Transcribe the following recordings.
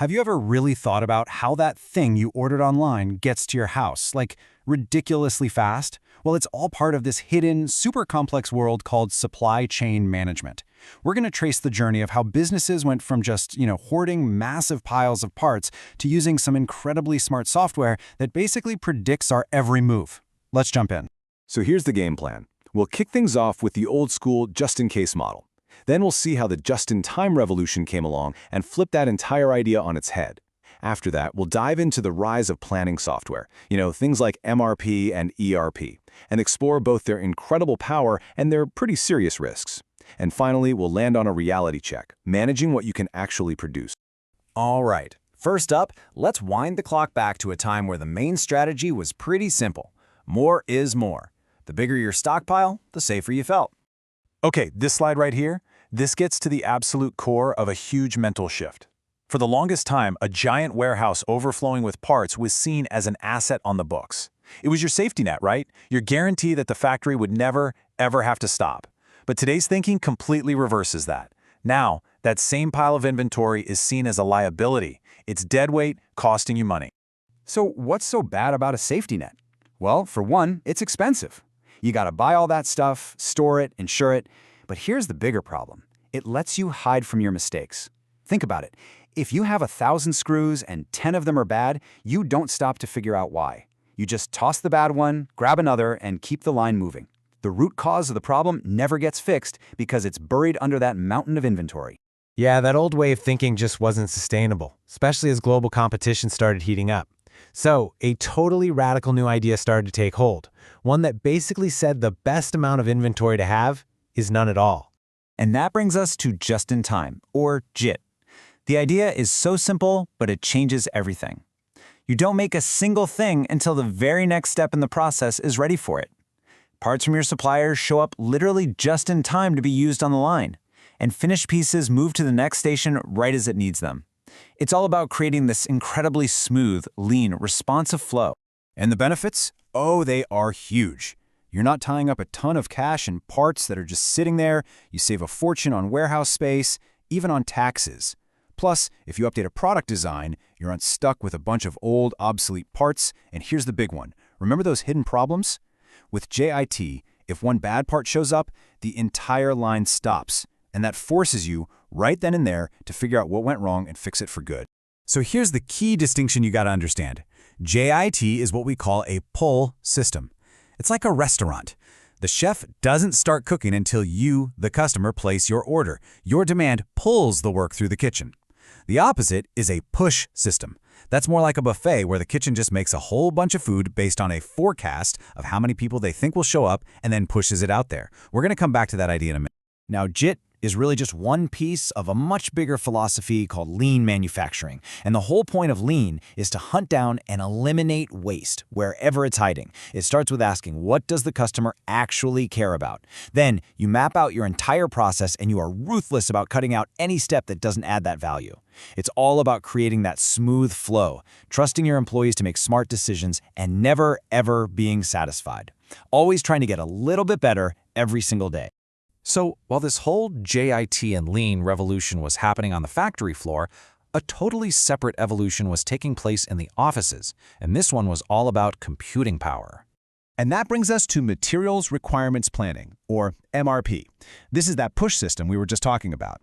Have you ever really thought about how that thing you ordered online gets to your house, like ridiculously fast? Well, it's all part of this hidden, super complex world called supply chain management. We're going to trace the journey of how businesses went from just, hoarding massive piles of parts to using some incredibly smart software that basically predicts our every move. Let's jump in. So here's the game plan. We'll kick things off with the old-school just-in-case model. Then we'll see how the just-in-time revolution came along and flip that entire idea on its head. After that, we'll dive into the rise of planning software, things like MRP and ERP, and explore both their incredible power and their pretty serious risks. And finally, we'll land on a reality check, managing what you can actually produce. All right, first up, let's wind the clock back to a time where the main strategy was pretty simple. More is more. The bigger your stockpile, the safer you felt. Okay, this slide right here, this gets to the absolute core of a huge mental shift. For the longest time, a giant warehouse overflowing with parts was seen as an asset on the books. It was your safety net, right? Your guarantee that the factory would never, ever have to stop. But today's thinking completely reverses that. Now, that same pile of inventory is seen as a liability. It's dead weight, costing you money. So what's so bad about a safety net? Well, for one, it's expensive. You gotta buy all that stuff, store it, insure it. But here's the bigger problem. It lets you hide from your mistakes. Think about it. If you have 1,000 screws and 10 of them are bad, you don't stop to figure out why. You just toss the bad one, grab another, and keep the line moving. The root cause of the problem never gets fixed because it's buried under that mountain of inventory. Yeah, that old way of thinking just wasn't sustainable, especially as global competition started heating up. So, a totally radical new idea started to take hold, one that basically said the best amount of inventory to have is none at all. And that brings us to just-in-time, or JIT. The idea is so simple, but it changes everything. You don't make a single thing until the very next step in the process is ready for it. Parts from your suppliers show up literally just in time to be used on the line, and finished pieces move to the next station right as it needs them. It's all about creating this incredibly smooth, lean, responsive flow. And the benefits? Oh, they are huge. You're not tying up a ton of cash and parts that are just sitting there. You save a fortune on warehouse space, even on taxes. Plus, if you update a product design, you're unstuck with a bunch of old, obsolete parts. And here's the big one. Remember those hidden problems? With JIT, if one bad part shows up, the entire line stops. And that forces you, right then and there, to figure out what went wrong and fix it for good. So here's the key distinction you gotta understand. JIT is what we call a pull system. It's like a restaurant. The chef doesn't start cooking until you, the customer, place your order. Your demand pulls the work through the kitchen. The opposite is a push system. That's more like a buffet where the kitchen just makes a whole bunch of food based on a forecast of how many people they think will show up and then pushes it out there. We're gonna come back to that idea in a minute. Now, JIT is really just one piece of a much bigger philosophy called lean manufacturing. And the whole point of lean is to hunt down and eliminate waste wherever it's hiding. It starts with asking, what does the customer actually care about? Then you map out your entire process and you are ruthless about cutting out any step that doesn't add that value. It's all about creating that smooth flow, trusting your employees to make smart decisions and never, ever being satisfied. Always trying to get a little bit better every single day. So, while this whole JIT and lean revolution was happening on the factory floor, a totally separate evolution was taking place in the offices, and this one was all about computing power. And that brings us to Materials Requirements Planning, or MRP. This is that push system we were just talking about.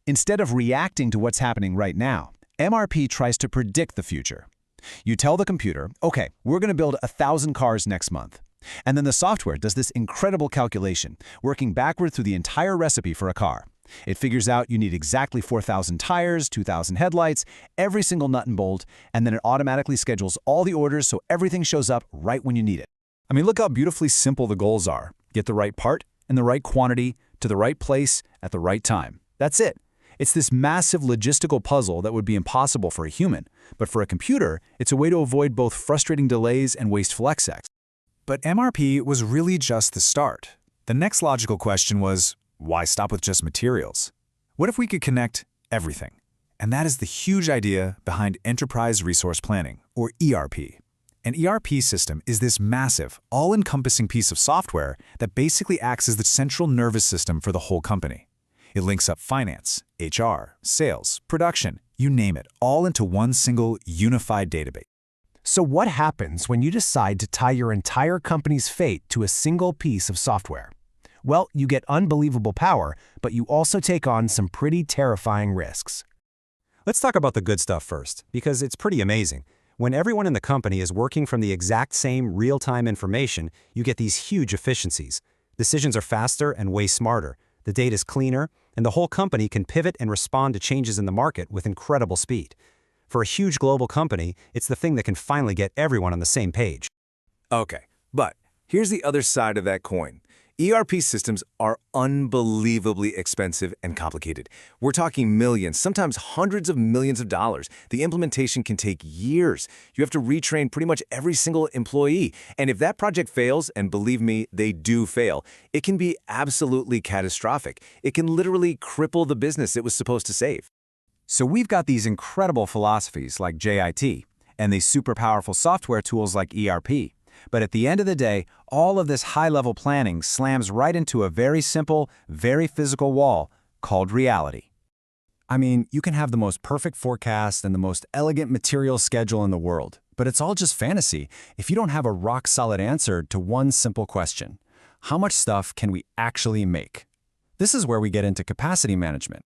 Instead of reacting to what's happening right now, MRP tries to predict the future. You tell the computer, okay, we're going to build 1,000 cars next month. And then the software does this incredible calculation, working backward through the entire recipe for a car. It figures out you need exactly 4,000 tires, 2,000 headlights, every single nut and bolt, and then it automatically schedules all the orders so everything shows up right when you need it. I mean, look how beautifully simple the goals are. Get the right part in the right quantity to the right place at the right time. That's it. It's this massive logistical puzzle that would be impossible for a human, but for a computer, it's a way to avoid both frustrating delays and wasteful excess. But MRP was really just the start. The next logical question was, why stop with just materials? What if we could connect everything? And that is the huge idea behind Enterprise Resource Planning, or ERP. An ERP system is this massive, all-encompassing piece of software that basically acts as the central nervous system for the whole company. It links up finance, HR, sales, production, You name it, all into one single unified database. So what happens when you decide to tie your entire company's fate to a single piece of software? Well, you get unbelievable power, but you also take on some pretty terrifying risks. Let's talk about the good stuff first, because it's pretty amazing. When everyone in the company is working from the exact same real-time information, you get these huge efficiencies. Decisions are faster and way smarter. The data is cleaner, and the whole company can pivot and respond to changes in the market with incredible speed. For a huge global company, it's the thing that can finally get everyone on the same page. Okay, but here's the other side of that coin. ERP systems are unbelievably expensive and complicated. We're talking millions, sometimes hundreds of millions of dollars. The implementation can take years. You have to retrain pretty much every single employee. And if that project fails, and believe me, they do fail, it can be absolutely catastrophic. It can literally cripple the business it was supposed to save. So we've got these incredible philosophies like JIT and these super powerful software tools like ERP. But at the end of the day, all of this high-level planning slams right into a very simple, very physical wall called reality. I mean, you can have the most perfect forecast and the most elegant material schedule in the world, but it's all just fantasy if you don't have a rock-solid answer to one simple question. How much stuff can we actually make? This is where we get into capacity management.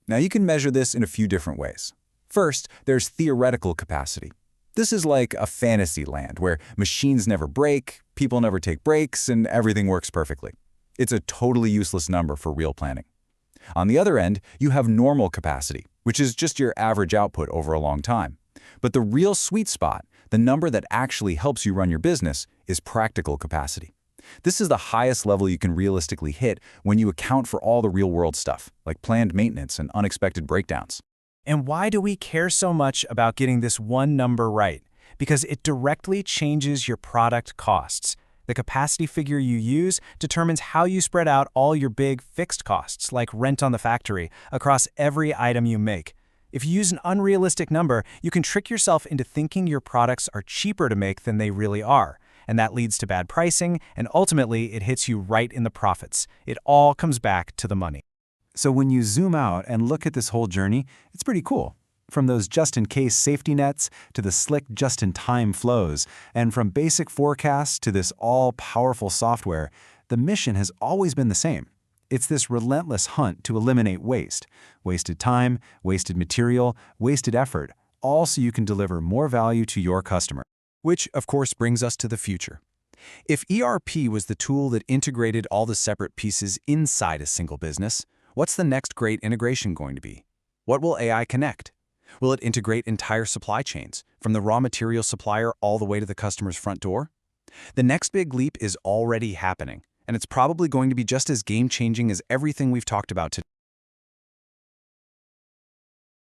Now, you can measure this in a few different ways. First, there's theoretical capacity. This is like a fantasy land where machines never break, people never take breaks, and everything works perfectly. It's a totally useless number for real planning. On the other end, you have normal capacity, which is just your average output over a long time. But the real sweet spot, the number that actually helps you run your business, is practical capacity. This is the highest level you can realistically hit when you account for all the real-world stuff, like planned maintenance and unexpected breakdowns. And why do we care so much about getting this one number right? Because it directly changes your product costs. The capacity figure you use determines how you spread out all your big fixed costs, like rent on the factory, across every item you make. If you use an unrealistic number, you can trick yourself into thinking your products are cheaper to make than they really are. And that leads to bad pricing, and ultimately it hits you right in the profits. It all comes back to the money. So when you zoom out and look at this whole journey, it's pretty cool. From those just-in-case safety nets to the slick just-in-time flows, and from basic forecasts to this all-powerful software, the mission has always been the same. It's this relentless hunt to eliminate waste. Wasted time, wasted material, wasted effort, all so you can deliver more value to your customer. Which, of course, brings us to the future. If ERP was the tool that integrated all the separate pieces inside a single business, what's the next great integration going to be? What will AI connect? Will it integrate entire supply chains, from the raw material supplier all the way to the customer's front door? The next big leap is already happening, and it's probably going to be just as game-changing as everything we've talked about today.